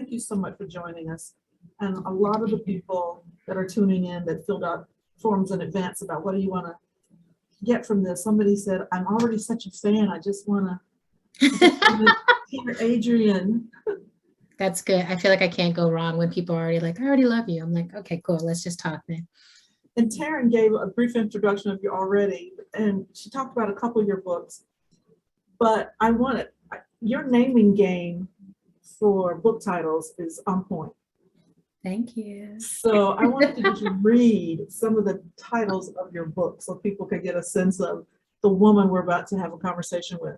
thank you so much for joining us. And a lot of the people that are tuning in that filled out forms in advance about what do you want to get from this. Somebody said, I'm already such a fan. I just want to hear Adrien. That's good. I feel like I can't go wrong when people are already like, I already love you. I'm like, okay, cool. Let's just talk then. And Taryn gave a brief introduction of you already, and she talked about a couple of your books. But I wanted, your naming game for book titles is on point. Thank you. So I wanted to just read some of the titles of your book so people could get a sense of the woman we're about to have a conversation with.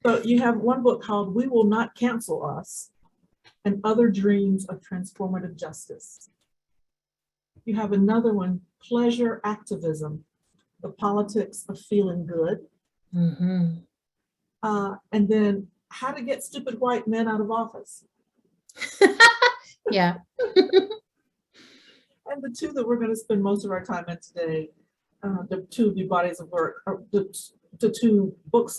So you have one book called We Will Not Cancel Us and Other Dreams of Transformative Justice. You have another one, Pleasure Activism, The Politics of Feeling Good. Mm-hmm. And then How to Get Stupid White Men Out of Office. Yeah. And the two that we're going to spend most of our time in today, the two new bodies of work, or the two books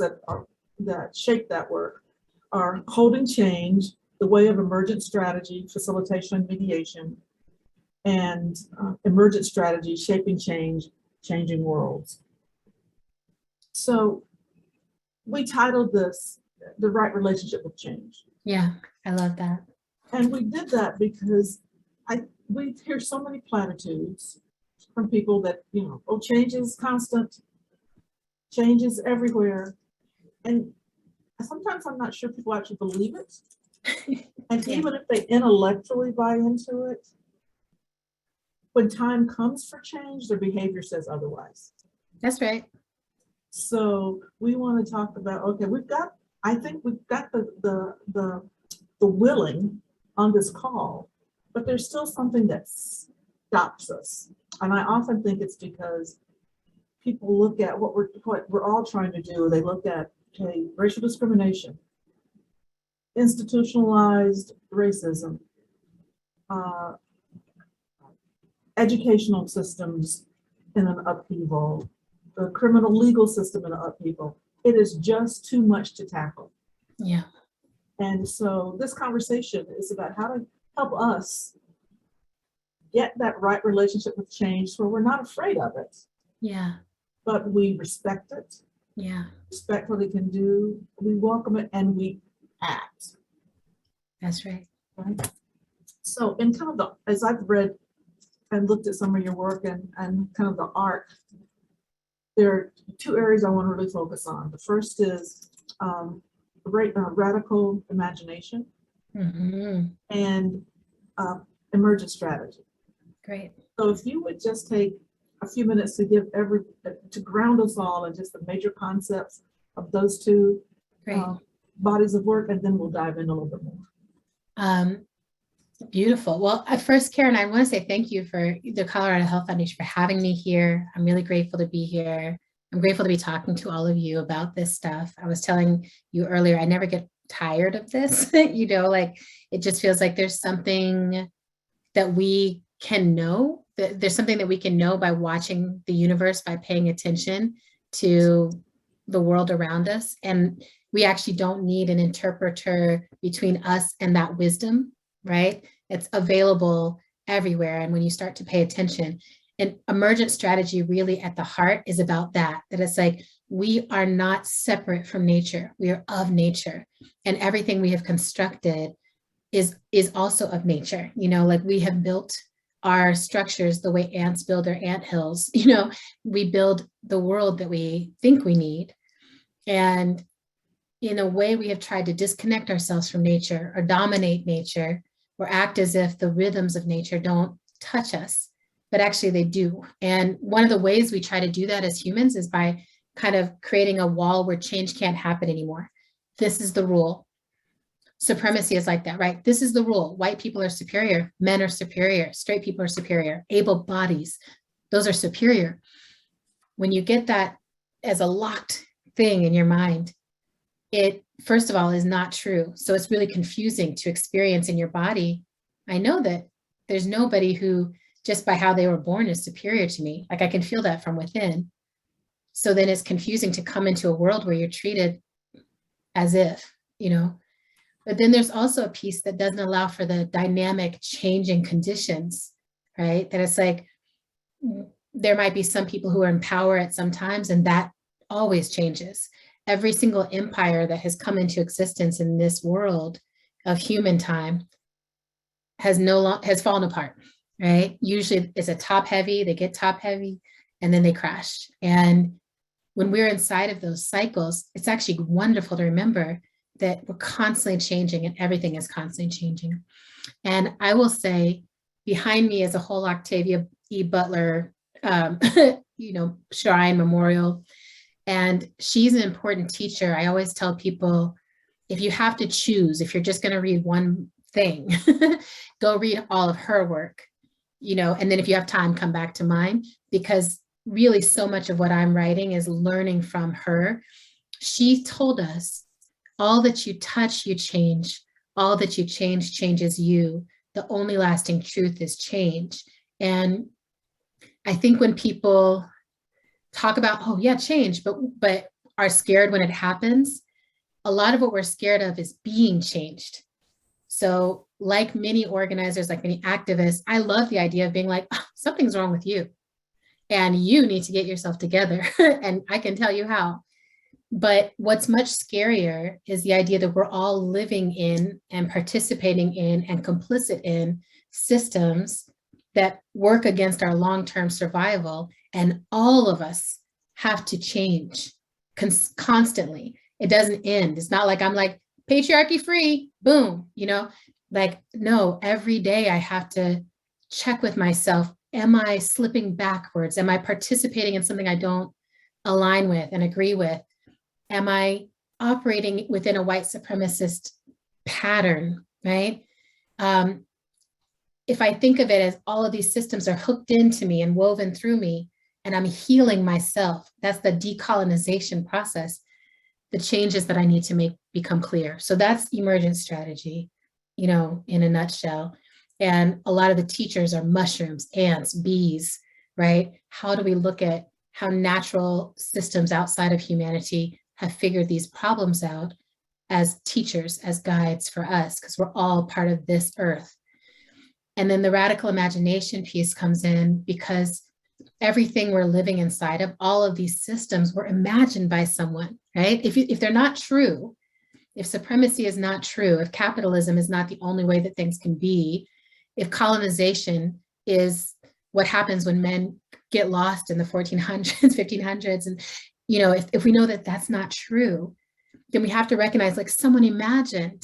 that shape that work are Holding Change, The Way of Emergent Strategy, Facilitation and Mediation, and Emergent Strategy, Shaping Change, Changing Worlds. So we titled this The Right Relationship with Change. Yeah, I love that. And we did that because we hear so many platitudes from people that, oh, change is constant, change is everywhere. And sometimes I'm not sure people actually believe it. And Yeah. even if they intellectually buy into it, when time comes for change, their behavior says otherwise. That's right. So we want to talk about, okay, I think we've got the willing on this call, but there's still something that stops us. And I often think it's because people look at what we're all trying to do. They look at, okay, racial discrimination, institutionalized racism, educational systems in an upheaval, the criminal legal system in an upheaval. It is just too much to tackle. Yeah. And so this conversation is about how to help us get that right relationship with change where we're not afraid of it. Yeah. But we respect it. Yeah. Respect what it can do. We welcome it and we act. That's right. Right? So in kind of as I've read and looked at some of your work and kind of the arc, there are two areas I want to really focus on. The first is radical imagination, Mm-hmm. and emergent strategy. Great. So if you would just take a few minutes to to ground us all in just the major concepts of those two bodies of work, and then we'll dive in a little bit more. Beautiful. Well, at first, Karen, I want to say thank you for the Colorado Health Foundation for having me here. I'm really grateful to be here. I'm grateful to be talking to all of you about this stuff. I was telling you earlier, I never get tired of this, like it just feels like there's something that we can know, that there's something that we can know by watching the universe, by paying attention to the world around us. And we actually don't need an interpreter between us and that wisdom, right? It's available everywhere. And when you start to pay attention, and emergent strategy really at the heart is about that it's like, we are not separate from nature. We are of nature. And everything we have constructed is also of nature. Like we have built our structures the way ants build their anthills. We build the world that we think we need. And in a way, we have tried to disconnect ourselves from nature or dominate nature or act as if the rhythms of nature don't touch us, but actually they do. And one of the ways we try to do that as humans is by kind of creating a wall where change can't happen anymore. This is the rule. Supremacy is like that, right? This is the rule. White people are superior. Men are superior. Straight people are superior. Able bodies, those are superior. When you get that as a locked thing in your mind, it, first of all, is not true. So it's really confusing to experience in your body. I know that there's nobody who, just by how they were born, is superior to me. Like I can feel that from within. So then it's confusing to come into a world where you're treated as if, But then there's also a piece that doesn't allow for the dynamic changing conditions, right? That it's like, there might be some people who are in power at some times, and that always changes. Every single empire that has come into existence in this world of human time has fallen apart, right? Usually it's a top heavy, they get top heavy, and then they crash. And when we're inside of those cycles, it's actually wonderful to remember that we're constantly changing and everything is constantly changing. And I will say, behind me is a whole Octavia E. Butler, shrine memorial. And she's an important teacher. I always tell people, if you have to choose, if you're just going to read one thing, go read all of her work, and then if you have time, come back to mine, because really so much of what I'm writing is learning from her. She told us, all that you touch, you change. All that you change changes you. The only lasting truth is change. And I think when people talk about, oh yeah, change, but are scared when it happens, a lot of what we're scared of is being changed. So like many organizers, like many activists, I love the idea of being like, oh, something's wrong with you and you need to get yourself together. And I can tell you how. But what's much scarier is the idea that we're all living in and participating in and complicit in systems that work against our long-term survival. And all of us have to change constantly. It doesn't end. It's not like I'm like, patriarchy free, boom, no, every day I have to check with myself. Am I slipping backwards? Am I participating in something I don't align with and agree with? Am I operating within a white supremacist pattern, right? If I think of it as all of these systems are hooked into me and woven through me, and I'm healing myself, that's the decolonization process. The changes that I need to make become clear. So that's emergent strategy, in a nutshell. And a lot of the teachers are mushrooms, ants, bees, right? How do we look at how natural systems outside of humanity have figured these problems out as teachers, as guides for us, because we're all part of this earth. And then the radical imagination piece comes in, because everything we're living inside of, all of these systems were imagined by someone, right? If they're not true, if supremacy is not true, if capitalism is not the only way that things can be, if colonization is what happens when men get lost in the 1400s, 1500s, and if we know that that's not true, then we have to recognize, like, someone imagined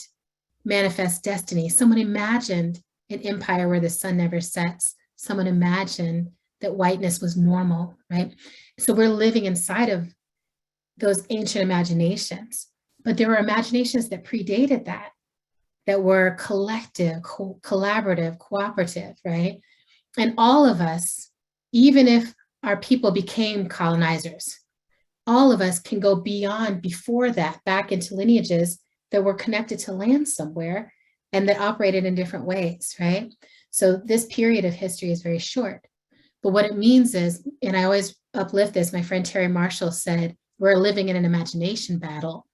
manifest destiny. Someone imagined an empire where the sun never sets. Someone imagined that whiteness was normal, right? So we're living inside of those ancient imaginations, but there were imaginations that predated that were collective, collaborative, cooperative, right? And all of us, even if our people became colonizers, all of us can go beyond, before that, back into lineages that were connected to land somewhere and that operated in different ways, right? So this period of history is very short. But what it means is, and I always uplift this, my friend Terry Marshall said, we're living in an imagination battle,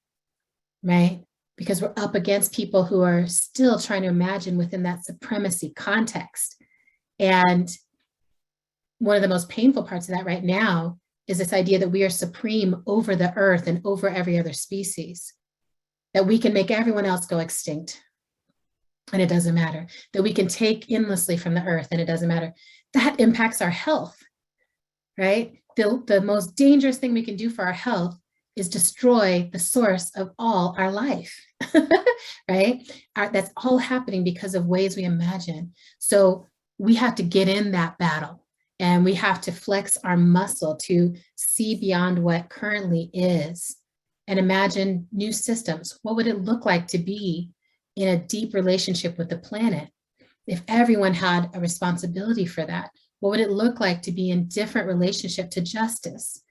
right? Because we're up against people who are still trying to imagine within that supremacy context. And one of the most painful parts of that right now is this idea that we are supreme over the earth and over every other species, that we can make everyone else go extinct and it doesn't matter, that we can take endlessly from the earth and it doesn't matter. That impacts our health, right? The most dangerous thing we can do for our health is destroy the source of all our life, right? That's all happening because of ways we imagine. So we have to get in that battle, and we have to flex our muscle to see beyond what currently is and imagine new systems. What would it look like to be in a deep relationship with the planet if everyone had a responsibility for that? What would it look like to be in different relationship to justice,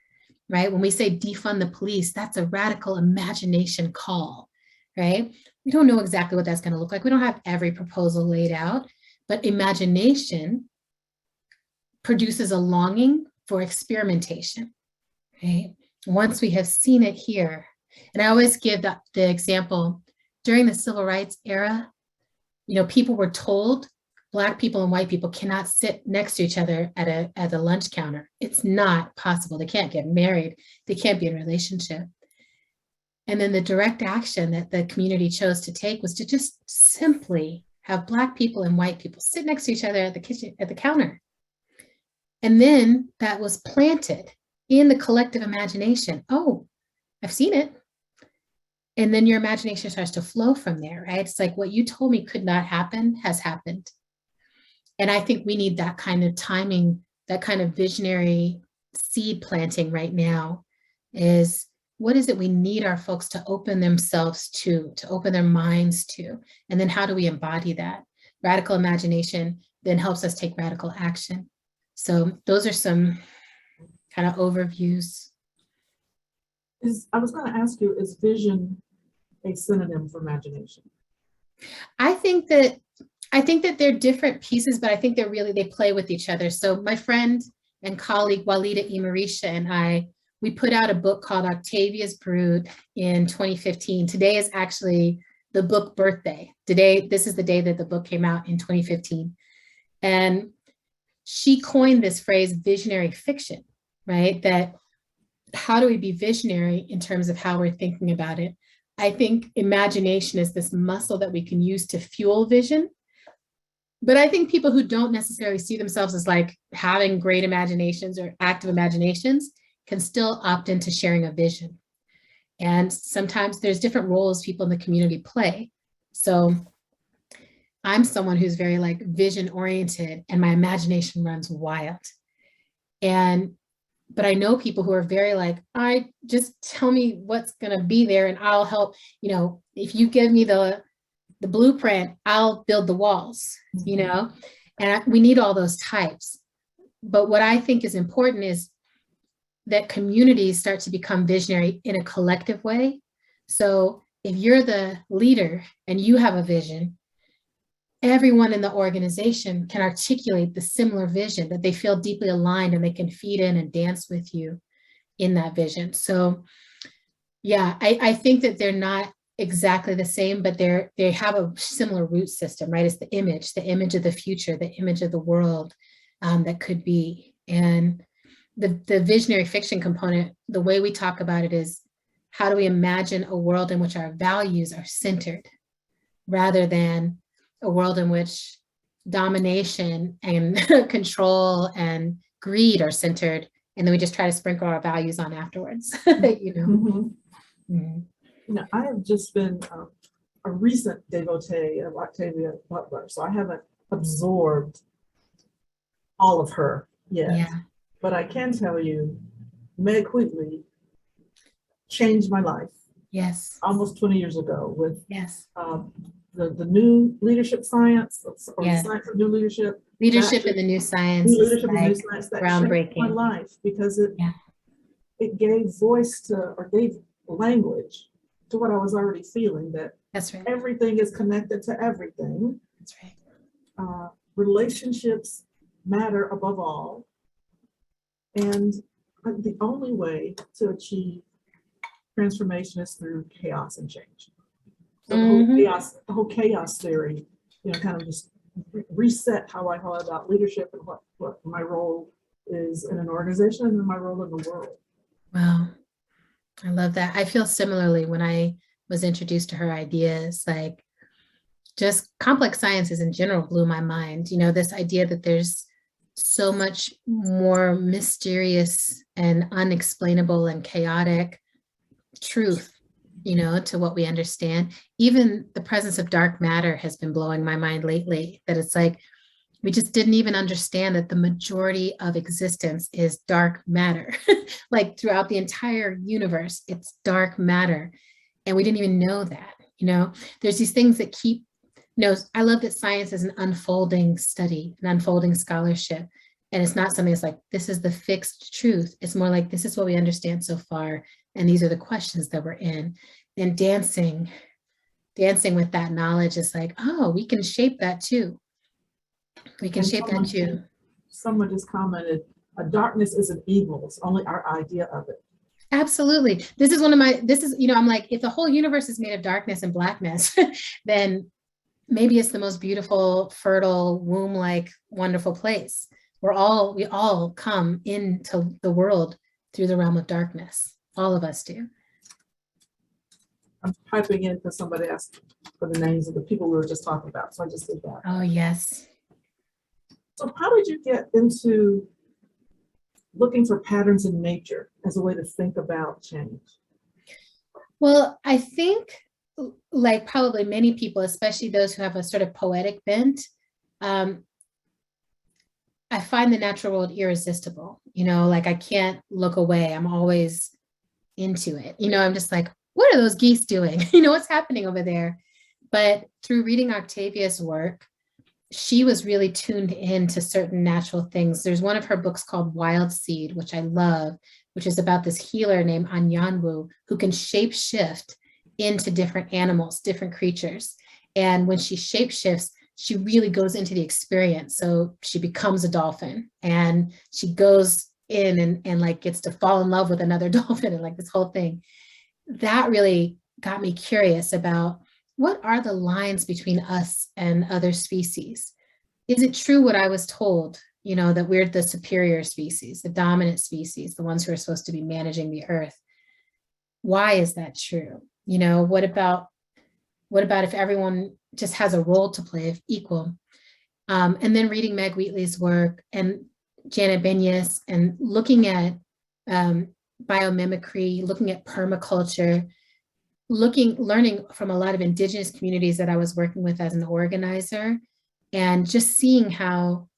right? When we say defund the police, that's a radical imagination call, right? We don't know exactly what that's going to look like. We don't have every proposal laid out, but imagination produces a longing for experimentation, right? Once we have seen it here, and I always give the example, during the civil rights era, people were told Black people and white people cannot sit next to each other at a lunch counter. It's not possible. They can't get married. They can't be in a relationship. And then the direct action that the community chose to take was to just simply have Black people and white people sit next to each other at the counter. And then that was planted in the collective imagination. Oh, I've seen it. And then your imagination starts to flow from there, right? It's like what you told me could not happen has happened. And I think we need that kind of timing, that kind of visionary seed planting right now is what is it we need our folks to open themselves to open their minds to? And then how do we embody that? Radical imagination then helps us take radical action. So those are some kind of overviews. I was going to ask you, is vision a synonym for imagination? I think that they're different pieces, but I think they play with each other. So my friend and colleague Lolita and we put out a book called Octavia's Brood in 2015. Today is actually the book birthday. This is the day that the book came out in 2015. And she coined this phrase, visionary fiction, right? That how do we be visionary in terms of how we're thinking about it? I think imagination is this muscle that we can use to fuel vision. But I think people who don't necessarily see themselves as like having great imaginations or active imaginations can still opt into sharing a vision. And sometimes there's different roles people in the community play. So I'm someone who's very like vision oriented and my imagination runs wild. But I know people who are very like, I just tell me what's gonna be there and I'll help, if you give me the blueprint, I'll build the walls, and we need all those types. But what I think is important is that communities start to become visionary in a collective way. So if you're the leader and you have a vision, everyone in the organization can articulate the similar vision, that they feel deeply aligned and they can feed in and dance with you in that vision. So yeah, I think that they're not exactly the same, but they have a similar root system, right? It's the image of the future, the image of the world that could be. And the visionary fiction component, the way we talk about it is, how do we imagine a world in which our values are centered rather than a world in which domination and control and greed are centered, and then we just try to sprinkle our values on afterwards, Mm-hmm. Mm-hmm. I have just been a recent devotee of Octavia Butler, so I haven't absorbed all of her yet. Yeah. But I can tell you, Meg Wheatley changed my life. Yes. Almost 20 years ago with yes. The new leadership science, or Yeah. the science of new leadership. Leadership in the new science. Leadership in the new science that groundbreaking. changed my life because it gave voice to, or gave language to what I was already feeling, that That's right. everything is connected to everything. That's right. Relationships matter above all. And the only way to achieve transformation is through chaos and change. So the whole chaos theory, kind of just reset how I thought about leadership and what my role is in an organization and my role in the world. Wow. I love that. I feel similarly when I was introduced to her ideas, like just complex sciences in general blew my mind. This idea that there's so much more mysterious and unexplainable and chaotic truth, to what we understand. Even the presence of dark matter has been blowing my mind lately, that it's like, we just didn't even understand that the majority of existence is dark matter. Like throughout the entire universe, it's dark matter. And we didn't even know that, there's these things that keep, I love that science is an unfolding study, an unfolding scholarship. And it's not something that's like, this is the fixed truth. It's more like, this is what we understand so far. And these are the questions that we're in. And dancing with that knowledge is like, oh, we can shape that too. We can shape that too. Someone just commented, a darkness isn't evil, it's only our idea of it. Absolutely. This is, I'm like, if the whole universe is made of darkness and blackness, then maybe it's the most beautiful, fertile, womb-like, wonderful place. We all come into the world through the realm of darkness. All of us do. I'm typing in because somebody asked for the names of the people we were just talking about, so I just did that. Oh, yes. So how did you get into looking for patterns in nature as a way to think about change? Well, I think, like probably many people, especially those who have a sort of poetic bent, um, I find the natural world irresistible. Like I can't look away. I'm always into it. I'm just like, what are those geese doing? What's happening over there? But through reading Octavia's work, she was really tuned in to certain natural things. There's one of her books called Wild Seed, which I love, which is about this healer named Anyanwu who can shape shift into different animals, different creatures. And when she shape shifts, she really goes into the experience. So she becomes a dolphin and she goes in and like gets to fall in love with another dolphin and like this whole thing. That really got me curious about what are the lines between us and other species? Is it true what I was told, that we're the superior species, the dominant species, the ones who are supposed to be managing the earth? Why is that true? What about if everyone just has a role to play of equal? And then reading Meg Wheatley's work and Janet Benyus and looking at biomimicry, looking at permaculture, learning from a lot of indigenous communities that I was working with as an organizer, and just seeing how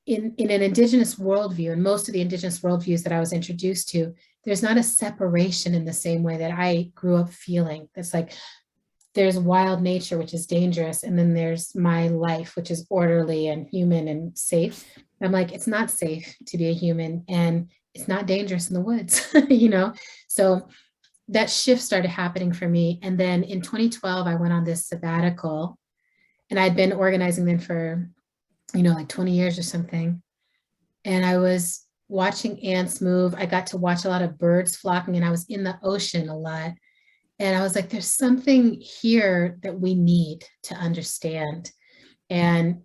in an indigenous worldview, and most of the indigenous worldviews that I was introduced to, there's not a separation in the same way that I grew up feeling. It's like there's wild nature, which is dangerous, and then there's my life, which is orderly and human and safe. I'm like, it's not safe to be a human, and it's not dangerous in the woods, So that shift started happening for me. And then in 2012, I went on this sabbatical, and I'd been organizing then for, like 20 years or something. And I was watching ants move. I got to watch a lot of birds flocking, and I was in the ocean a lot. And I was like, there's something here that we need to understand. And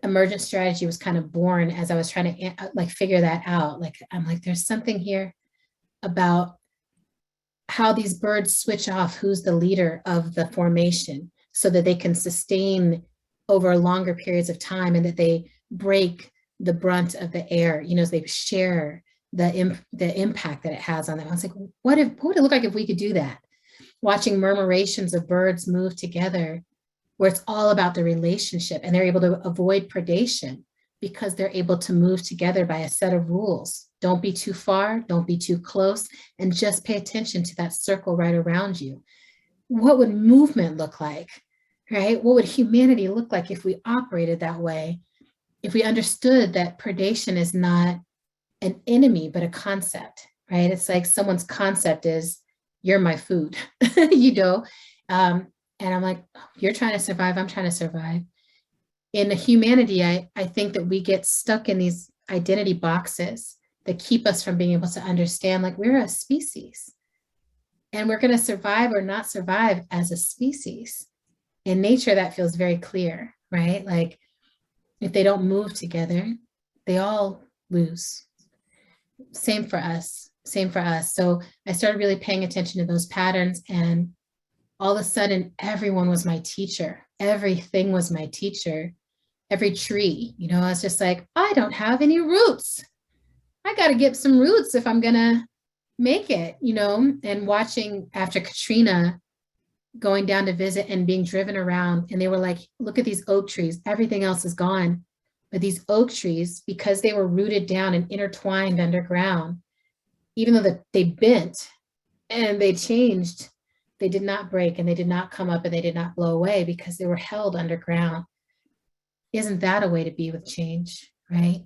emergent strategy was kind of born as I was trying to like figure that out. Like, I'm like, there's something here about how these birds switch off who's the leader of the formation so that they can sustain over longer periods of time, and that they break the brunt of the air, they share the impact that it has on them. I was like, what would it look like if we could do that? Watching murmurations of birds move together, where it's all about the relationship, and they're able to avoid predation because they're able to move together by a set of rules. Don't be too far, don't be too close, and just pay attention to that circle right around you. What would movement look like, right? What would humanity look like if we operated that way? If we understood that predation is not an enemy, but a concept, right? It's like someone's concept is, you're my food, and I'm like, you're trying to survive, I'm trying to survive. In humanity, I think that we get stuck in these identity boxes that keep us from being able to understand, like, we're a species and we're going to survive or not survive as a species. In nature, that feels very clear, right? Like, if they don't move together, they all lose. Same for us. So I started really paying attention to those patterns, and all of a sudden, everyone was my teacher. Everything was my teacher. Every tree, I was just like, I don't have any roots. I got to get some roots if I'm going to make it, and watching after Katrina, going down to visit and being driven around, and they were like, look at these oak trees. Everything else is gone. But these oak trees, because they were rooted down and intertwined underground, even though they bent and they changed, they did not break, and they did not come up, and they did not blow away because they were held underground. Isn't that a way to be with change, right?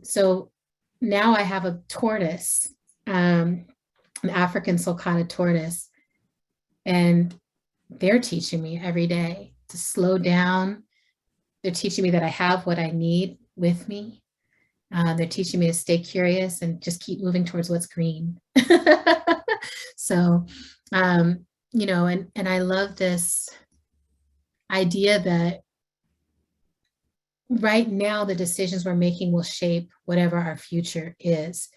So now I have a tortoise, an African sulcata tortoise, and they're teaching me every day to slow down. They're teaching me that I have what I need with me. They're teaching me to stay curious and just keep moving towards what's green. So, and I love this idea that right now the decisions we're making will shape whatever our future is.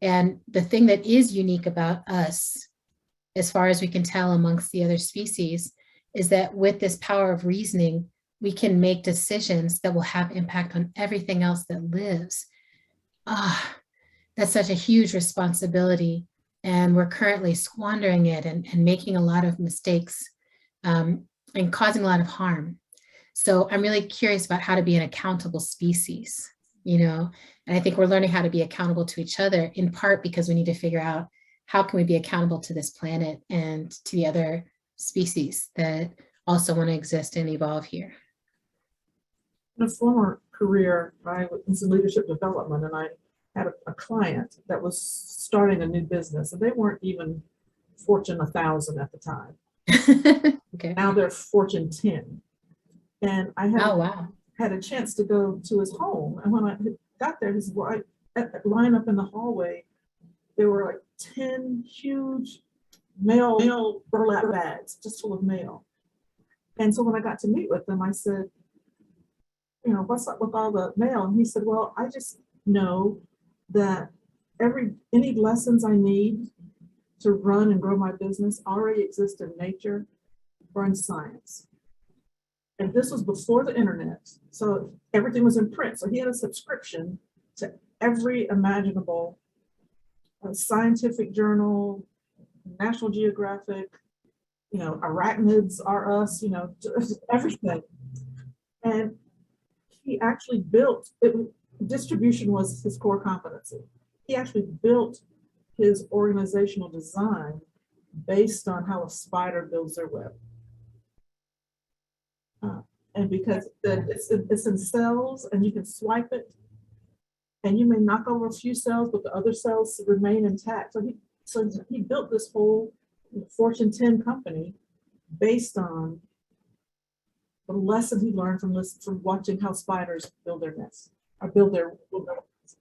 And the thing that is unique about us, as far as we can tell amongst the other species, is that with this power of reasoning, we can make decisions that will have impact on everything else that lives. That's such a huge responsibility. And we're currently squandering it and making a lot of mistakes and causing a lot of harm. So I'm really curious about how to be an accountable species, and I think we're learning how to be accountable to each other, in part because we need to figure out how can we be accountable to this planet and to the other species that also want to exist and evolve here. In a former career, I was in leadership development, and I had a client that was starting a new business, and they weren't even Fortune 1000 at the time. Okay. Now they're Fortune 10. And I had a chance to go to his home. And when I got there, his wife, line up in the hallway, there were like 10 huge mail burlap bags just full of mail. And so when I got to meet with them, I said, what's up with all the mail? And he said, well, I just know that any lessons I need to run and grow my business already exist in nature or in science. And this was before the internet, so everything was in print. So he had a subscription to every imaginable scientific journal, National Geographic, Arachnids Are Us, everything. And he actually built it. Distribution was his core competency. He actually built his organizational design based on how a spider builds their web. And because it's in cells and you can swipe it, and you may knock over a few cells, but the other cells remain intact. So he built this whole Fortune 10 company based on the lesson he learned from watching how spiders build their nests or build their nests.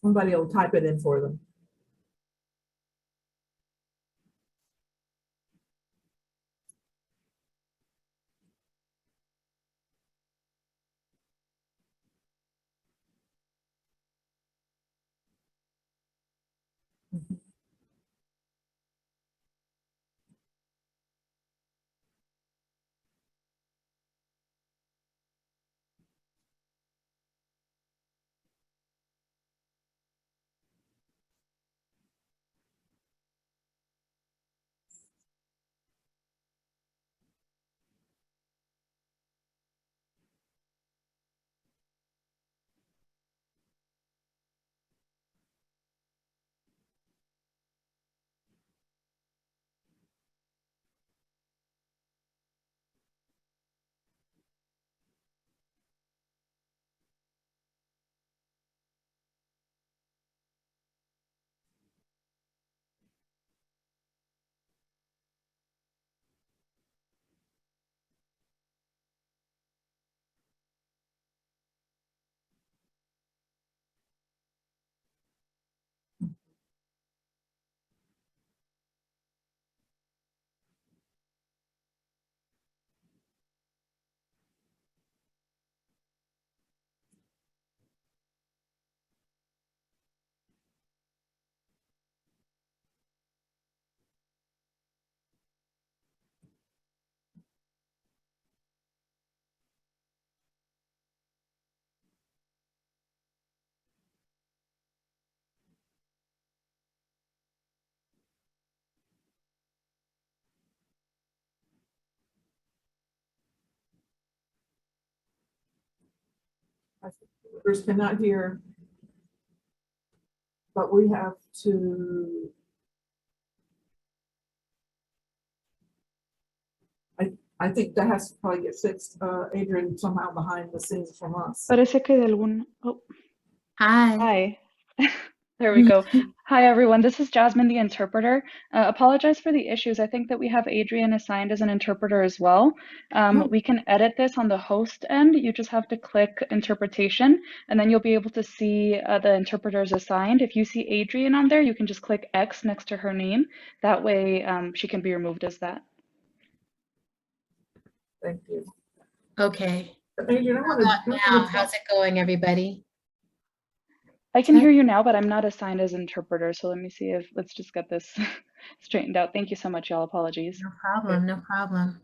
Somebody will type it in for them. Others cannot hear, but we have to. I think that has to probably get fixed, Adrian, somehow behind the scenes from us. Parece que de algún. Oh, Hi. hi. There we go. Hi, everyone. This is Jasmine, the interpreter. Apologize for the issues. I think that we have Adrian assigned as an interpreter as well. We can edit this on the host end. You just have to click interpretation, and then you'll be able to see the interpreters assigned. If you see Adrian on there, you can just click X next to her name. That way she can be removed as that. Thank you. Okay. Adrian, I How want about to. now? How's it going, everybody? I can hear you now, but I'm not assigned as interpreter. So let me see if, let's just get this straightened out. Thank you so much, y'all. Apologies. No problem. No problem.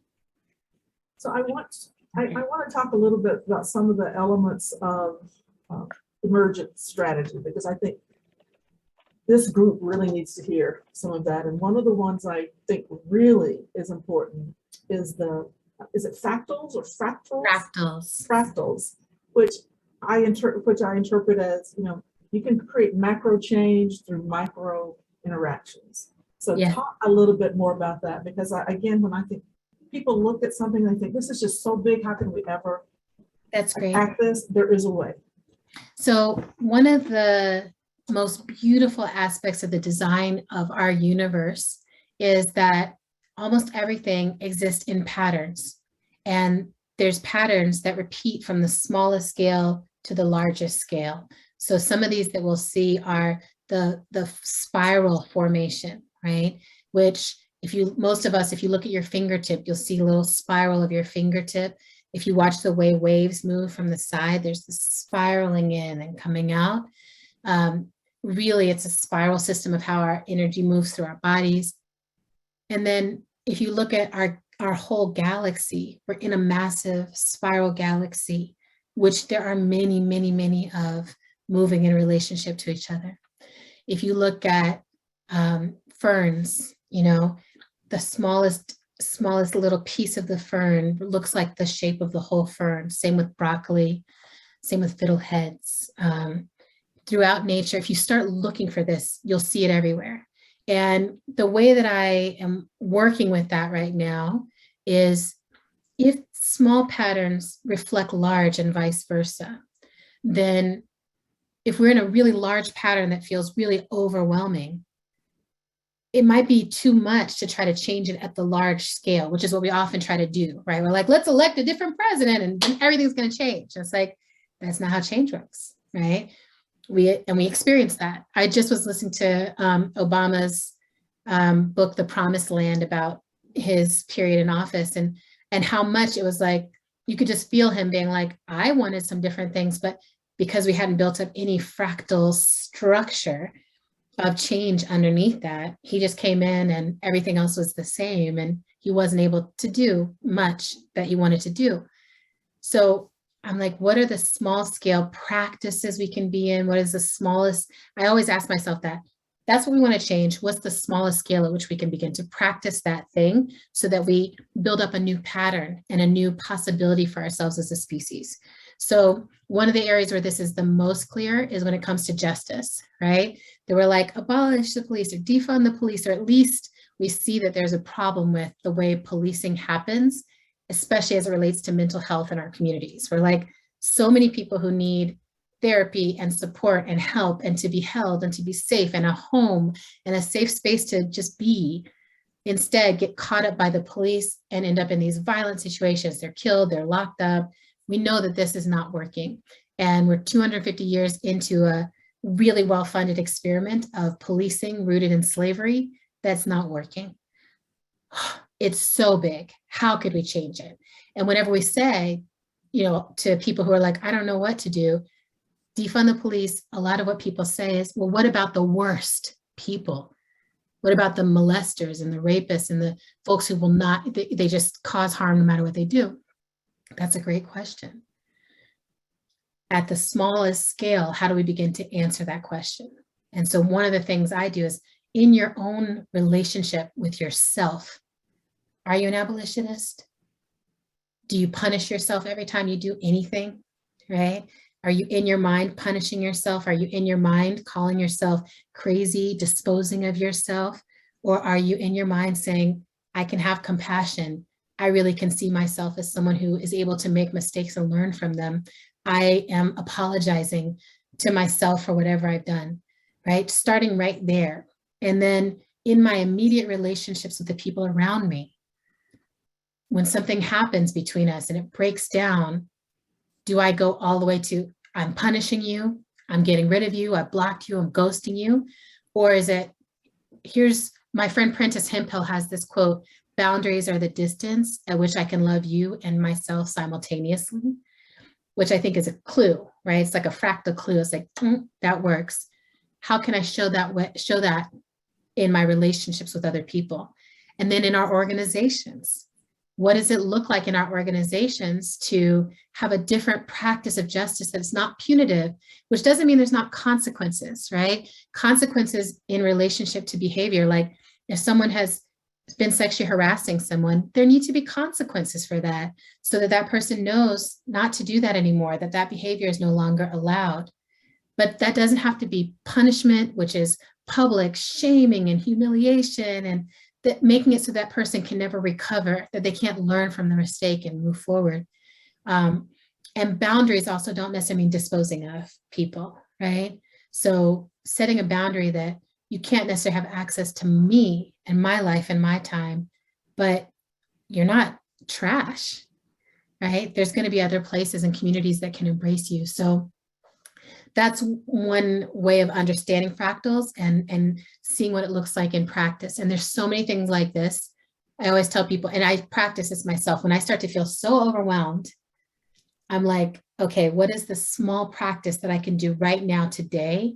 So I want to talk a little bit about some of the elements of emergent strategy, because I think this group really needs to hear some of that. And one of the ones I think really is important is is it fractals or fractals? Fractals. Fractals, which I interpret as, you can create macro change through micro interactions. So Yeah. talk a little bit more about that, because again, when I think people look at something, they think this is just so big, how can we ever That's great. attack this? There is a way. So one of the most beautiful aspects of the design of our universe is that almost everything exists in patterns. And there's patterns that repeat from the smallest scale to the largest scale. So some of these that we'll see are the spiral formation, right? Which most of us, if you look at your fingertip, you'll see a little spiral of your fingertip. If you watch the way waves move from the side, there's this spiraling in and coming out. Really, it's a spiral system of how our energy moves through our bodies. And then if you look at our whole galaxy, we're in a massive spiral galaxy, which there are many, many, many of, moving in relationship to each other. If you look at ferns, the smallest little piece of the fern looks like the shape of the whole fern. Same with broccoli, same with fiddleheads. Throughout nature, if you start looking for this, you'll see it everywhere. And the way that I am working with that right now is if small patterns reflect large and vice versa, then if we're in a really large pattern that feels really overwhelming, it might be too much to try to change it at the large scale, which is what we often try to do, right? We're like, let's elect a different president and then everything's going to change. It's like, that's not how change works, right? We experience that. I just was listening to Obama's book, The Promised Land, about his period in office and how much it was like, you could just feel him being like, I wanted some different things, but because we hadn't built up any fractal structure of change underneath that, he just came in and everything else was the same and he wasn't able to do much that he wanted to do. So I'm like, what are the small scale practices we can be in? What is the smallest? I always ask myself that. That's what we want to change. What's the smallest scale at which we can begin to practice that thing so that we build up a new pattern and a new possibility for ourselves as a species? So one of the areas where this is the most clear is when it comes to justice, right? They were like, abolish the police or defund the police, or at least we see that there's a problem with the way policing happens, especially as it relates to mental health in our communities. We're like, so many people who need therapy and support and help and to be held and to be safe and a home and a safe space to just be, instead get caught up by the police and end up in these violent situations. They're killed, they're locked up. We know that this is not working. And we're 250 years into a really well-funded experiment of policing rooted in slavery that's not working. It's so big. How could we change it? And whenever we say, to people who are like, I don't know what to do, defund the police, a lot of what people say is, well, what about the worst people? What about the molesters and the rapists and the folks who will not, they just cause harm no matter what they do? That's a great question. At the smallest scale, how do we begin to answer that question? And so one of the things I do is in your own relationship with yourself, are you an abolitionist? Do you punish yourself every time you do anything, right? Are you in your mind punishing yourself? Are you in your mind calling yourself crazy, disposing of yourself? Or are you in your mind saying, I can have compassion. I really can see myself as someone who is able to make mistakes and learn from them. I am apologizing to myself for whatever I've done, right? Starting right there. And then in my immediate relationships with the people around me, when something happens between us and it breaks down, do I go all the way to, I'm punishing you, I'm getting rid of you, I blocked you, I'm ghosting you? Or is it, here's my friend Prentice Hemphill has this quote, boundaries are the distance at which I can love you and myself simultaneously, which I think is a clue, right? It's like a fractal clue. It's like, that works. How can I show that in my relationships with other people? And then in our organizations, what does it look like in our organizations to have a different practice of justice that's not punitive, which doesn't mean there's not consequences, right? Consequences in relationship to behavior, like if someone has been sexually harassing someone, there need to be consequences for that so that that person knows not to do that anymore, that that behavior is no longer allowed. But that doesn't have to be punishment, which is public shaming and humiliation and that making it so that person can never recover, that they can't learn from the mistake and move forward. And boundaries also don't necessarily mean disposing of people, right? So setting a boundary that you can't necessarily have access to me and my life and my time, but you're not trash, right? There's going to be other places and communities that can embrace you. So that's one way of understanding fractals and seeing what it looks like in practice. And there's so many things like this. I always tell people, and I practice this myself, when I start to feel so overwhelmed, I'm like, okay, what is the small practice that I can do right now today?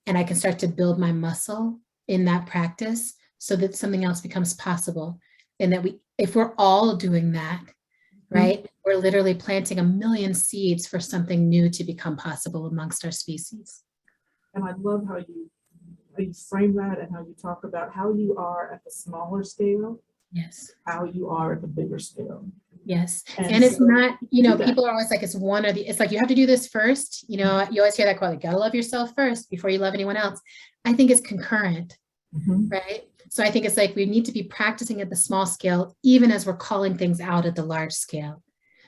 And I can start to build my muscle in that practice so that something else becomes possible. And that if we're all doing that, right, we're literally planting 1 million seeds for something new to become possible amongst our species. And I love how you frame that and how you talk about how you are at the smaller scale, yes, how you are at the bigger scale. Yes. And it's so not, people are always like, it's one or the, it's like, you have to do this first. You always hear that quote, you gotta love yourself first before you love anyone else. I think it's concurrent, right? So I think it's like, we need to be practicing at the small scale, even as we're calling things out at the large scale,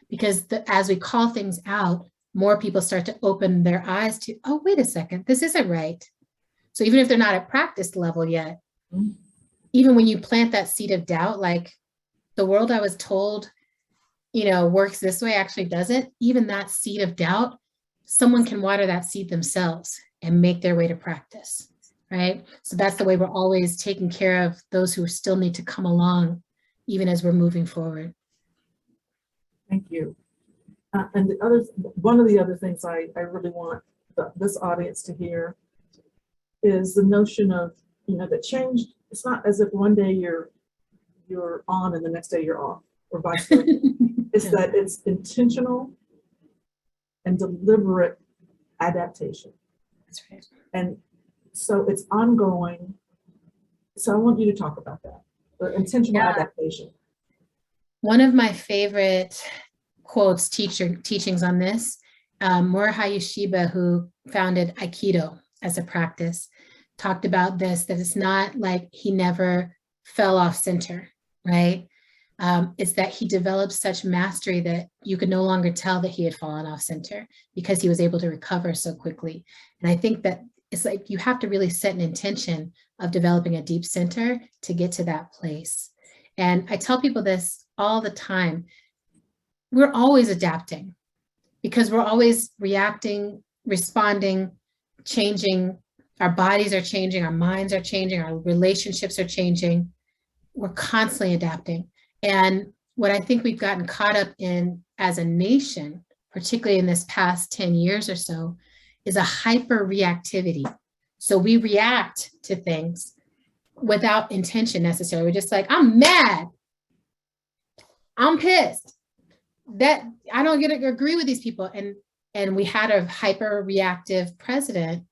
because as we call things out, more people start to open their eyes to, oh, wait a second, this isn't right. So even if they're not at practice level yet, even when you plant that seed of doubt, like the world I was told works this way actually doesn't, even that seed of doubt, someone can water that seed themselves and make their way to practice, right? So that's the way we're always taking care of those who still need to come along, even as we're moving forward. Thank you. And one of the other things I really want this audience to hear is the notion of, that change, it's not as if one day you're on and the next day you're off, or vice versa. It's that it's intentional and deliberate adaptation. That's right. And so it's ongoing. So I want you to talk about that, the intentional adaptation. One of my favorite quotes, teachings on this, Morihei Ueshiba, who founded Aikido as a practice, talked about this, that it's not like he never fell off center, right? It's that he developed such mastery that you could no longer tell that he had fallen off center because he was able to recover so quickly. And I think that it's like you have to really set an intention of developing a deep center to get to that place. And I tell people this all the time. We're always adapting because we're always reacting, responding, changing. Our bodies are changing, our minds are changing, our relationships are changing. We're constantly adapting. And what I think we've gotten caught up in as a nation, particularly in this past 10 years or so, is a hyper-reactivity. So we react to things without intention necessarily. We're just like, I'm mad. I'm pissed. That I don't get to agree with these people. And we had a hyper-reactive president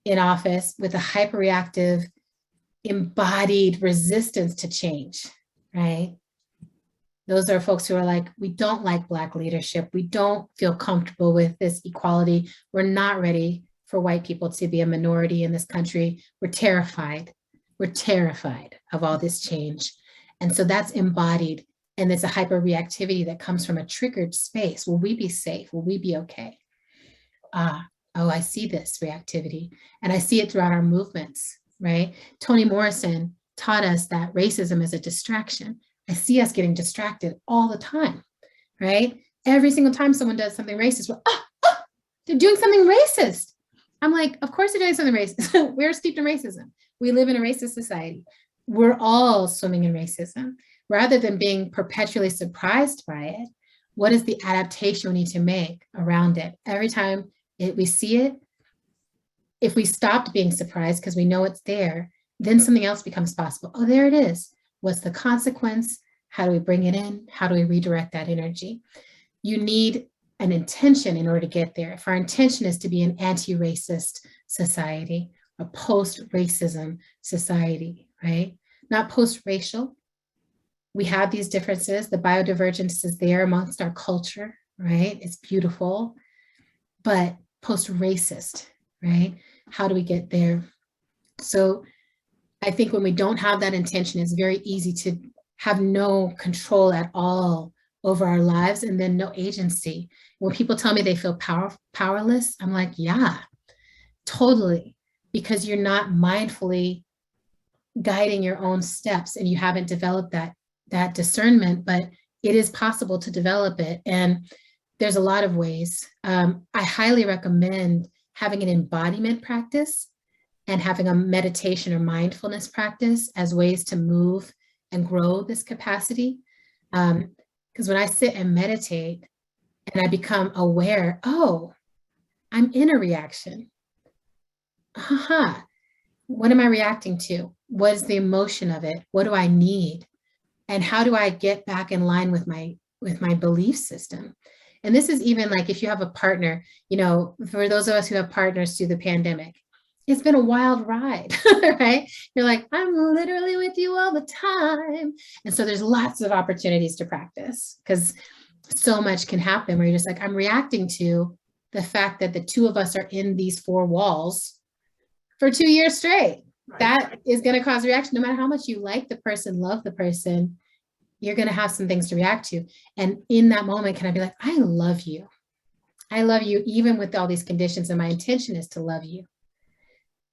in office with a hyper-reactive embodied resistance to change, right? Those are folks who are like, we don't like Black leadership. We don't feel comfortable with this equality. We're not ready for white people to be a minority in this country. We're terrified. We're terrified of all this change. And so that's embodied. And it's a hyperreactivity that comes from a triggered space. Will we be safe? Will we be okay? Oh, I see this reactivity. And I see it throughout our movements, right? Toni Morrison taught us that racism is a distraction. I see us getting distracted all the time, right? Every single time someone does something racist, they're doing something racist. I'm like, of course they're doing something racist. We're steeped in racism. We live in a racist society. We're all swimming in racism. Rather than being perpetually surprised by it, what is the adaptation we need to make around it? Every time we see it, if we stopped being surprised because we know it's there, then something else becomes possible. Oh, there it is. What's the consequence? How do we bring it in? How do we redirect that energy? You need an intention in order to get there. If our intention is to be an anti-racist society, a post-racism society, right? Not post-racial. We have these differences. The biodivergence is there amongst our culture, right? It's beautiful, but post-racist, right? How do we get there? So I think when we don't have that intention, it's very easy to have no control at all over our lives and then no agency. When people tell me they feel powerless, I'm like, yeah, totally. Because you're not mindfully guiding your own steps and you haven't developed that discernment, but it is possible to develop it. And there's a lot of ways. I highly recommend having an embodiment practice and having a meditation or mindfulness practice as ways to move and grow this capacity. Because when I sit and meditate and I become aware, oh, I'm in a reaction. What am I reacting to? What is the emotion of it? What do I need? And how do I get back in line with my belief system? And this is even like if you have a partner, you know, for those of us who have partners through the pandemic, it's been a wild ride, right? You're like, I'm literally with you all the time. And so there's lots of opportunities to practice because so much can happen where you're just like, I'm reacting to the fact that the two of us are in these four walls for 2 years straight. Right. That is going to cause reaction. No matter how much you like the person, love the person, you're going to have some things to react to. And in that moment, can I be like, I love you. I love you even with all these conditions. And my intention is to love you.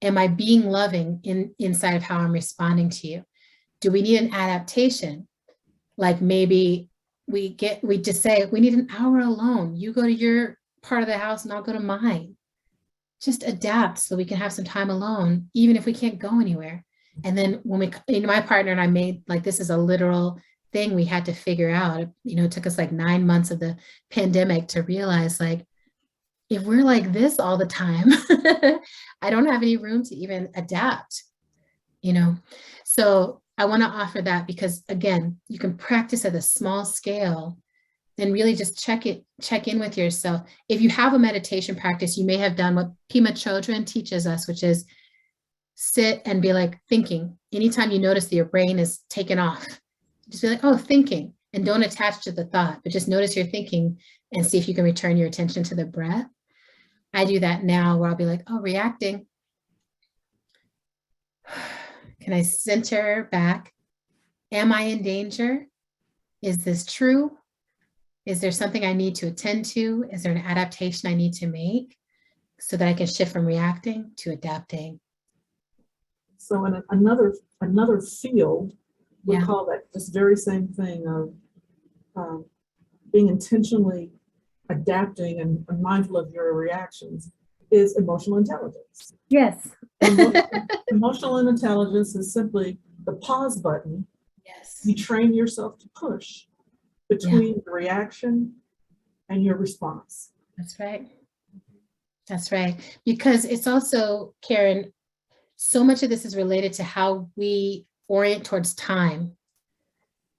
Am I being loving inside of how I'm responding to you? Do we need an adaptation? Like maybe we just say, we need an hour alone. You go to your part of the house and I'll go to mine. Just adapt so we can have some time alone, even if we can't go anywhere. And then when my partner and I made, like, this is a literal thing we had to figure out. You know, it took us like 9 months of the pandemic to realize, like, if we're like this all the time, I don't have any room to even adapt, you know? So I want to offer that because, again, you can practice at a small scale and really just check in with yourself. If you have a meditation practice, you may have done what Pema Chodron teaches us, which is sit and be like thinking. Anytime you notice that your brain is taken off, just be like, oh, thinking, and don't attach to the thought, but just notice your thinking and see if you can return your attention to the breath. I do that now where I'll be like, oh, reacting. Can I center back? Am I in danger? Is this true? Is there something I need to attend to? Is there an adaptation I need to make so that I can shift from reacting to adapting? So in another field, we call that this very same thing of being intentionally adapting and mindful of your reactions is emotional intelligence. Yes. Emotional intelligence is simply the pause button. Yes. You train yourself to push between the reaction and your response. That's right. That's right. Because it's also, Karen, so much of this is related to how we orient towards time,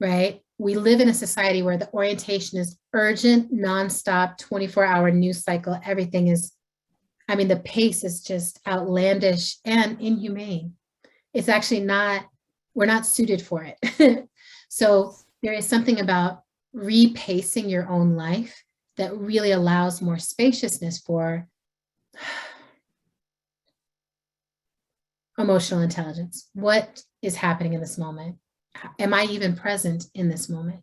right? We live in a society where the orientation is urgent, nonstop, 24-hour news cycle. Everything is, I mean, the pace is just outlandish and inhumane. It's actually not, we're not suited for it. So there is something about repacing your own life that really allows more spaciousness for emotional intelligence. What is happening in this moment? Am I even present in this moment?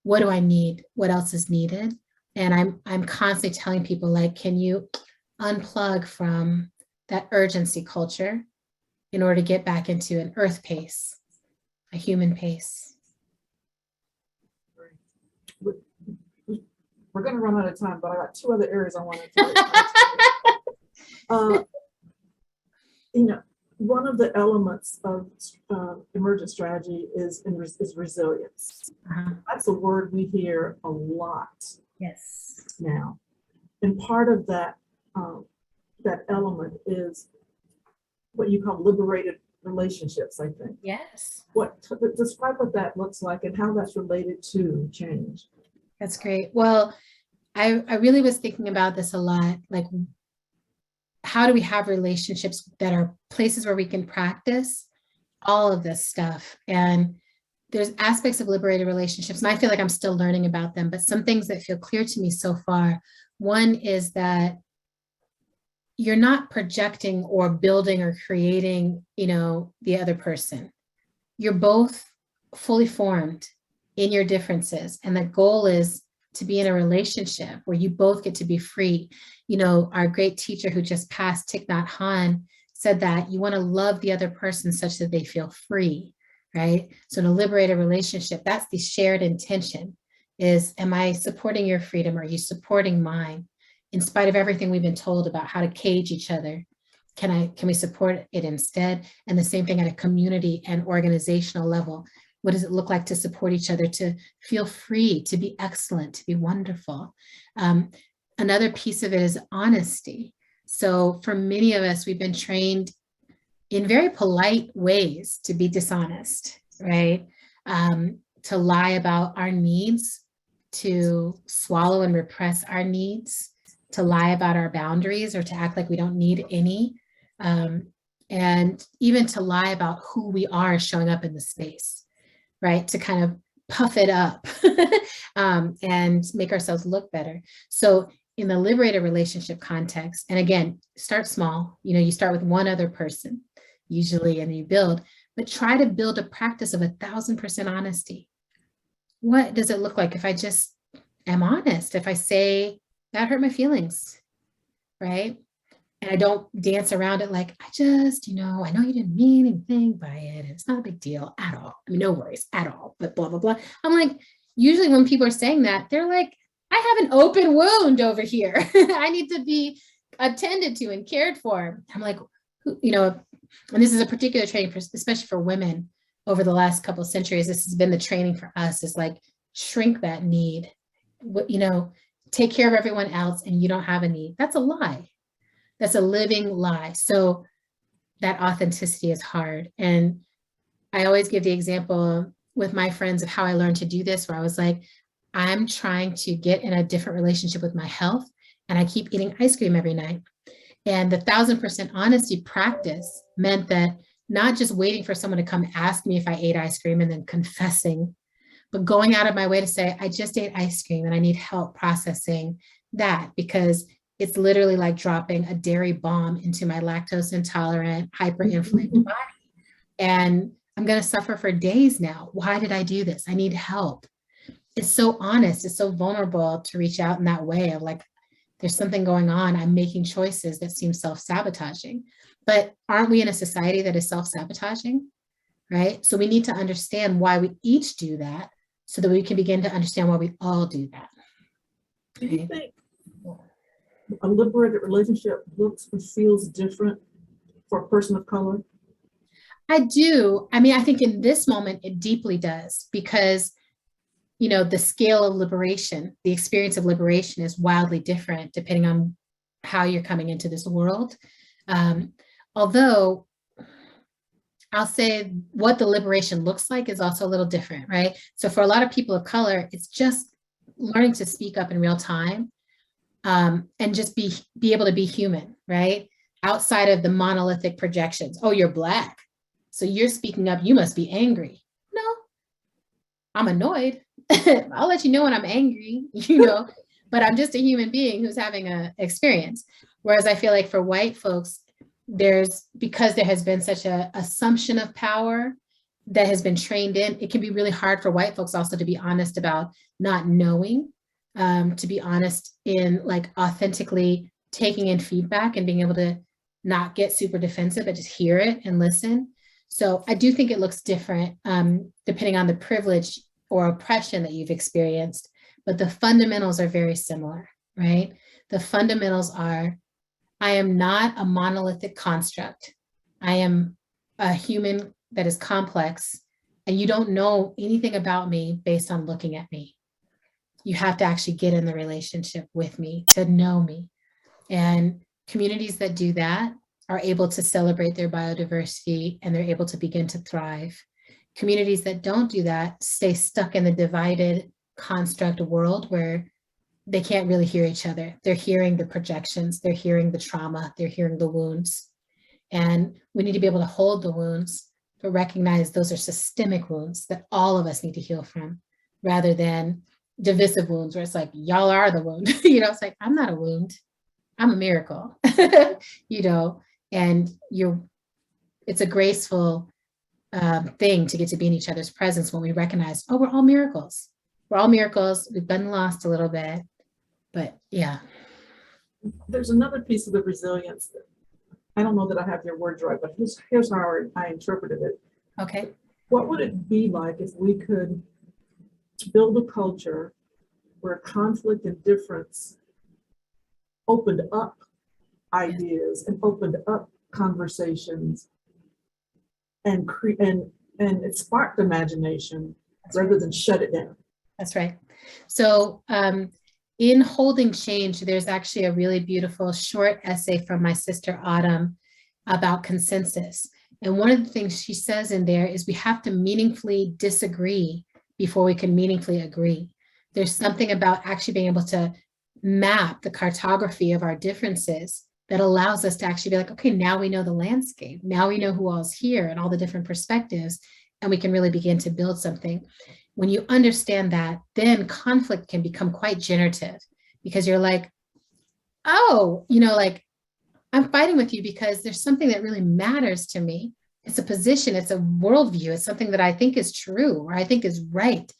What do I need? What else is needed? And I'm constantly telling people, like, can you unplug from that urgency culture in order to get back into an earth pace, a human pace? We're going to run out of time, but I got two other areas I wanted to. You know, one of the elements of emergent strategy is resilience. That's a word we hear a lot. Yes. Now, and part of that that element is what you call liberated relationships, I think. Yes. Describe what that looks like and how that's related to change. That's great. Well, I really was thinking about this a lot. Like, how do we have relationships that are places where we can practice all of this stuff? And there's aspects of liberated relationships, and I feel like I'm still learning about them, but some things that feel clear to me so far. One is that you're not projecting or building or creating, the other person. You're both fully formed in your differences. And the goal is to be in a relationship where you both get to be free. Our great teacher who just passed, Thich Nhat Hanh, said that you want to love the other person such that they feel free, right? So in a liberated relationship, that's the shared intention is, am I supporting your freedom? Are you supporting mine? In spite of everything we've been told about how to cage each other, can we support it instead? And the same thing at a community and organizational level. What does it look like to support each other, to feel free, to be excellent, to be wonderful? Another piece of it is honesty. So for many of us, we've been trained in very polite ways to be dishonest, right? To lie about our needs, to swallow and repress our needs, to lie about our boundaries or to act like we don't need any, and even to lie about who we are showing up in the space, right? To kind of puff it up and make ourselves look better. So in the liberated relationship context, and again, start small, you start with one other person usually, and you build, but try to build a practice of 1,000% honesty. What does it look like if I just am honest? If I say, that hurt my feelings, right? And I don't dance around it like, I know you didn't mean anything by it. It's not a big deal at all. I mean, no worries at all, but blah, blah, blah. I'm like, usually when people are saying that, they're like, I have an open wound over here. I need to be attended to and cared for. I'm like, and this is a particular training, especially for women over the last couple of centuries. This has been the training for us, is like, shrink that need. Take care of everyone else and you don't have a need. That's a lie. That's a living lie. So that authenticity is hard. And I always give the example with my friends of how I learned to do this, where I was like, I'm trying to get in a different relationship with my health, and I keep eating ice cream every night. And the 1,000% honesty practice meant that not just waiting for someone to come ask me if I ate ice cream and then confessing, but going out of my way to say, I just ate ice cream and I need help processing that, because it's literally like dropping a dairy bomb into my lactose intolerant, hyperinflamed body. And I'm going to suffer for days now. Why did I do this? I need help. It's so honest. It's so vulnerable to reach out in that way of like, there's something going on. I'm making choices that seem self-sabotaging. But aren't we in a society that is self-sabotaging, right? So we need to understand why we each do that, so that we can begin to understand why we all do that. Do you think a liberated relationship looks or feels different for a person of color? I do. I mean, I think in this moment, it deeply does, because, the scale of liberation, the experience of liberation is wildly different depending on how you're coming into this world. Although I'll say what the liberation looks like is also a little different, right? So for a lot of people of color, it's just learning to speak up in real time, and just be able to be human, right? Outside of the monolithic projections. Oh, you're Black, so you're speaking up, you must be angry. No, I'm annoyed. I'll let you know when I'm angry, you know, but I'm just a human being who's having an experience. Whereas I feel like for white folks, because there has been such a assumption of power that has been trained in, it can be really hard for white folks also to be honest about not knowing, to be honest in like authentically taking in feedback and being able to not get super defensive, but just hear it and listen. So I do think it looks different depending on the privilege or oppression that you've experienced, but the fundamentals are very similar, right? The fundamentals are, I am not a monolithic construct. I am a human that is complex, and you don't know anything about me based on looking at me. You have to actually get in the relationship with me to know me. And communities that do that are able to celebrate their biodiversity, and they're able to begin to thrive. Communities that don't do that stay stuck in the divided construct world where they can't really hear each other. They're hearing the projections, they're hearing the trauma, they're hearing the wounds. And we need to be able to hold the wounds, but recognize those are systemic wounds that all of us need to heal from, rather than divisive wounds where it's like, y'all are the wound. You know, it's like, I'm not a wound, I'm a miracle. You know, and it's a graceful thing to get to be in each other's presence when we recognize, oh, we're all miracles. We're all miracles. We've been lost a little bit, but yeah. There's another piece of the resilience that I don't know that I have your words right, but here's how I interpreted it. Okay. What would it be like if we could build a culture where conflict and difference opened up ideas and opened up conversations and it sparked imagination rather than shut it down? That's right. So in Holding Change, there's actually a really beautiful short essay from my sister Autumn about consensus. And one of the things she says in there is we have to meaningfully disagree before we can meaningfully agree. There's something about actually being able to map the cartography of our differences that allows us to actually be like, okay, now we know the landscape. Now we know who all's here and all the different perspectives, and we can really begin to build something. When you understand that, then conflict can become quite generative, because you're like, oh, you know, like I'm fighting with you because there's something that really matters to me. It's a position, it's a worldview, it's something that I think is true or I think is right.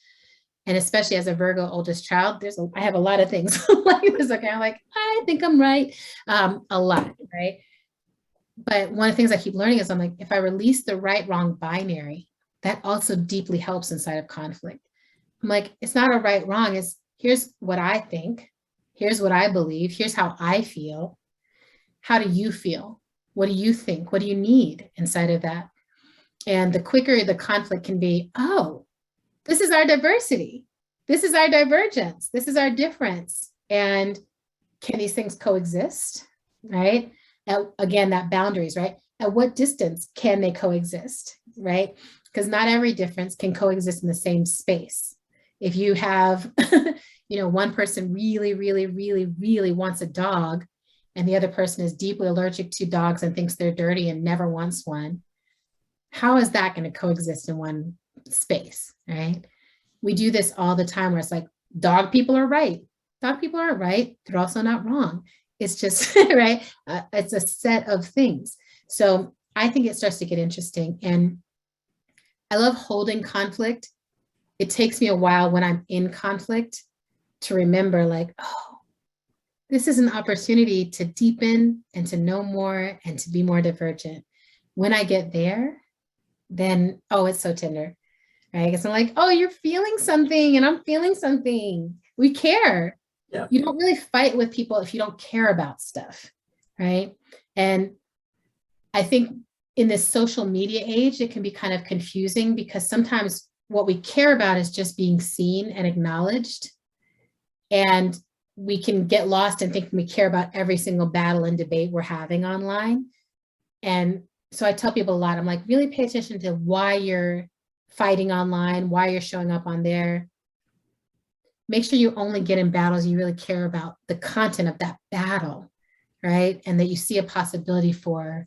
And especially as a Virgo oldest child, I have a lot of things like this. Okay, I'm like, I think I'm right, a lot, right? But one of the things I keep learning is I'm like, if I release the right, wrong binary, that also deeply helps inside of conflict. I'm like, it's not a right, wrong. It's here's what I think. Here's what I believe. Here's how I feel. How do you feel? What do you think? What do you need inside of that? And the quicker the conflict can be, oh, this is our diversity. This is our divergence. This is our difference. And can these things coexist, right? Again, that boundaries, right? At what distance can they coexist, right? Because not every difference can coexist in the same space. If you have, you know, one person really, really, really, really wants a dog, and the other person is deeply allergic to dogs and thinks they're dirty and never wants one, how is that going to coexist in one space, right? We do this all the time where it's like, dog people are right. Dog people aren't right. They're also not wrong. It's just, right? It's a set of things. So I think it starts to get interesting. And I love holding conflict. It takes me a while when I'm in conflict to remember like, oh, this is an opportunity to deepen and to know more and to be more divergent. When I get there, then, oh, it's so tender, right? Because I'm like, oh, you're feeling something and I'm feeling something. We care. Yeah. You don't really fight with people if you don't care about stuff, right? And I think in this social media age, it can be kind of confusing because sometimes what we care about is just being seen and acknowledged. And we can get lost in thinking we care about every single battle and debate we're having online. And so I tell people a lot, I'm like, really pay attention to why you're fighting online, why you're showing up on there. Make sure you only get in battles you really care about the content of that battle, right? And that you see a possibility for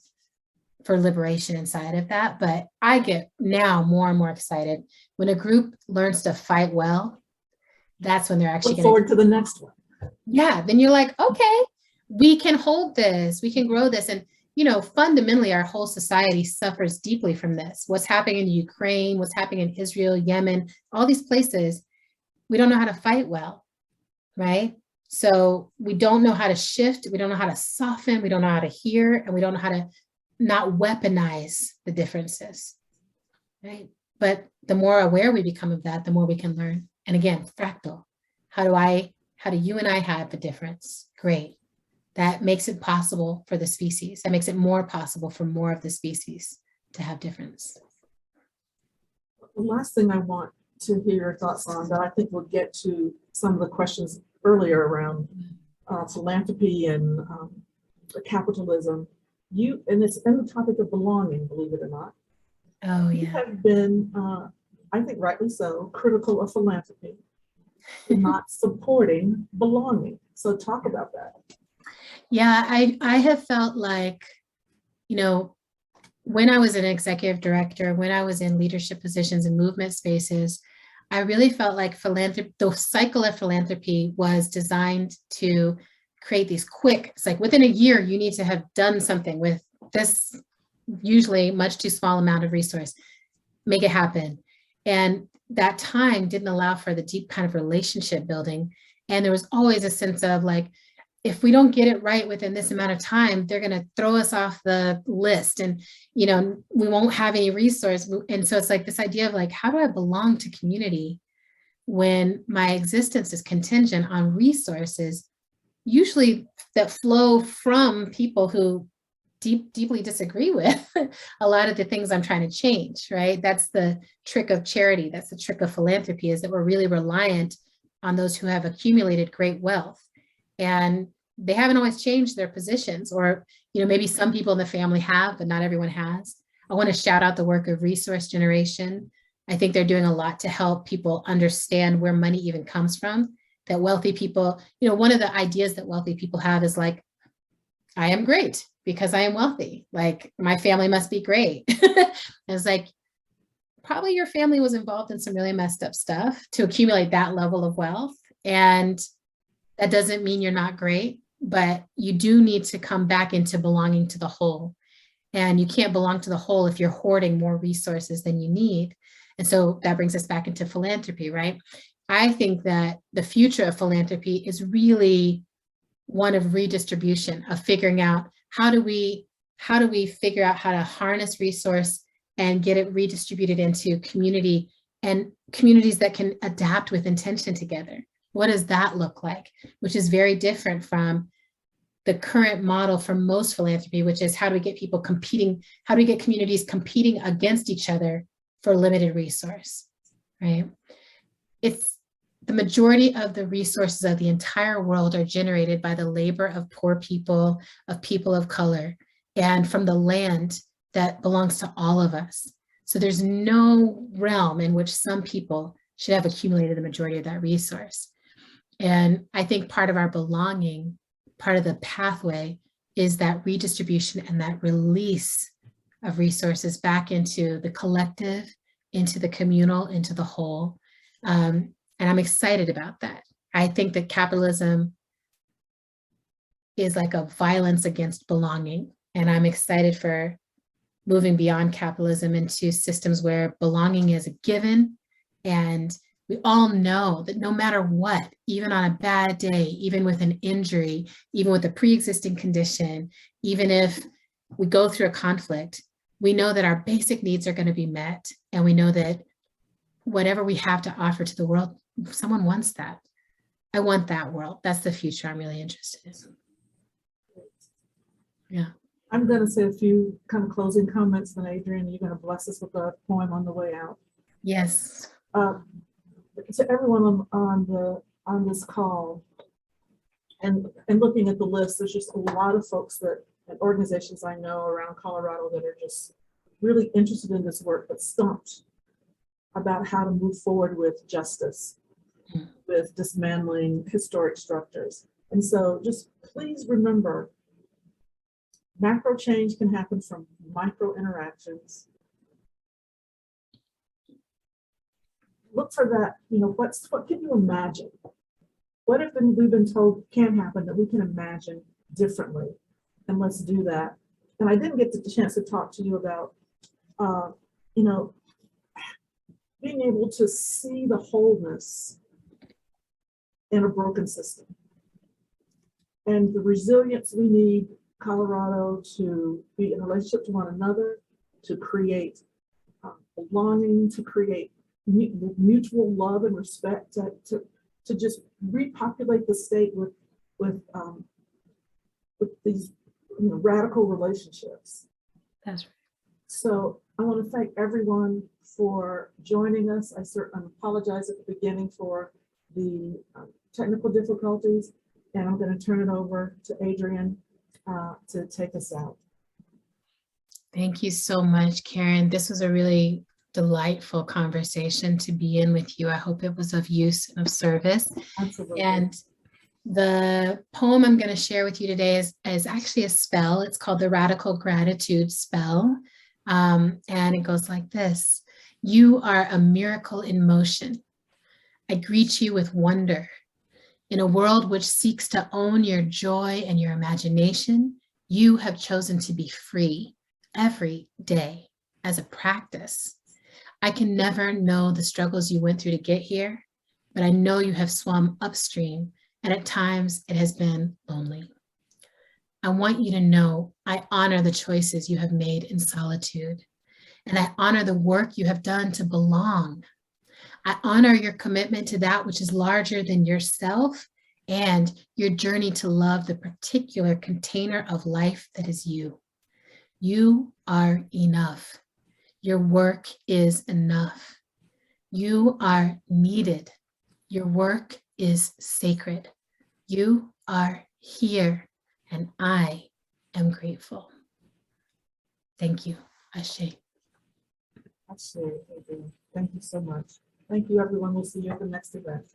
liberation inside of that. But I get now more and more excited when a group learns to fight well that's when they're actually Look going forward to the next one. yeah, then you're like, okay, we can hold this, we can grow this. And, you know, fundamentally, our whole society suffers deeply from this. What's happening in Ukraine, what's happening in Israel, Yemen, all these places, we don't know how to fight well, right? So we don't know how to shift, we don't know how to soften, we don't know how to hear, and we don't know how to not weaponize the differences, right? But the more aware we become of that, the more we can learn. And again, fractal. How do you and I have a difference? Great. That makes it possible for the species. That makes it more possible for more of the species to have difference. The last thing I want to hear your thoughts on, that I think we'll get to some of the questions earlier around philanthropy and capitalism. And it's in the topic of belonging, believe it or not. Oh, You yeah. have been, I think rightly so, critical of philanthropy, not supporting belonging. So talk about that. Yeah, I have felt like, you know, when I was an executive director, when I was in leadership positions and movement spaces, I really felt like philanthropy, the cycle of philanthropy was designed to create these quick, it's like within a year, you need to have done something with this usually much too small amount of resource, make it happen. And that time didn't allow for the deep kind of relationship building. And there was always a sense of like, if we don't get it right within this amount of time, they're going to throw us off the list and, you know, we won't have any resource. And so it's like this idea of like, how do I belong to community when my existence is contingent on resources, usually that flow from people who deeply disagree with a lot of the things I'm trying to change, right? That's the trick of charity. That's the trick of philanthropy, is that we're really reliant on those who have accumulated great wealth. And they haven't always changed their positions, or, you know, maybe some people in the family have, but not everyone has. I want to shout out the work of Resource Generation. I think they're doing a lot to help people understand where money even comes from, that wealthy people, you know, one of the ideas that wealthy people have is like, I am great because I am wealthy. Like my family must be great. It's like, probably your family was involved in some really messed up stuff to accumulate that level of wealth. And that doesn't mean you're not great, but you do need to come back into belonging to the whole. And you can't belong to the whole if you're hoarding more resources than you need. And so that brings us back into philanthropy, right? I think that the future of philanthropy is really one of redistribution, of figuring out how do we figure out how to harness resource and get it redistributed into community, and communities that can adapt with intention together. What does that look like? Which is very different from the current model for most philanthropy, which is how do we get people competing? How do we get communities competing against each other for limited resource, right? It's the majority of the resources of the entire world are generated by the labor of poor people, of people of color, and from the land that belongs to all of us. So there's no realm in which some people should have accumulated the majority of that resource. And I think part of our belonging, part of the pathway, is that redistribution and that release of resources back into the collective, into the communal, into the whole. And I'm excited about that. I think that capitalism is like a violence against belonging. And I'm excited for moving beyond capitalism into systems where belonging is a given. And we all know that no matter what, even on a bad day, even with an injury, even with a pre-existing condition, even if we go through a conflict, we know that our basic needs are going to be met. And we know that whatever we have to offer to the world, someone wants that. I want that world. That's the future I'm really interested in. Yeah. I'm going to say a few kind of closing comments, and Adrienne, you're going to bless us with a poem on the way out. Yes. To everyone on this call, and looking at the list, there's just a lot of folks and organizations I know around Colorado that are just really interested in this work, but stumped about how to move forward with justice, with dismantling historic structures. And so just please remember, macro change can happen from micro interactions. look for that, what can you imagine? What have we've been told can happen that we can imagine differently? And let's do that. And I didn't get the chance to talk to you about, being able to see the wholeness in a broken system and the resilience we need Colorado to be in relationship to one another, to create belonging, to create mutual love and respect, to just repopulate the state with these radical relationships. That's right. So I want to thank everyone for joining us. I certainly apologize at the beginning for the technical difficulties, and I'm going to turn it over to Adrien to take us out. Thank you so much, Karen. This was a really delightful conversation to be in with you. I hope it was of use and of service. Absolutely. And the poem I'm going to share with you today is actually a spell. It's called the Radical Gratitude Spell. And it goes like this. You are a miracle in motion. I greet you with wonder. In a world which seeks to own your joy and your imagination, you have chosen to be free every day as a practice. I can never know the struggles you went through to get here, but I know you have swum upstream, and at times it has been lonely. I want you to know I honor the choices you have made in solitude, and I honor the work you have done to belong. I honor your commitment to that which is larger than yourself and your journey to love the particular container of life that is you. You are enough. Your work is enough. You are needed. Your work is sacred. You are here, and I am grateful. Thank you, Ashe. Ashe, Adrien. Thank you so much. Thank you, everyone. We'll see you at the next event.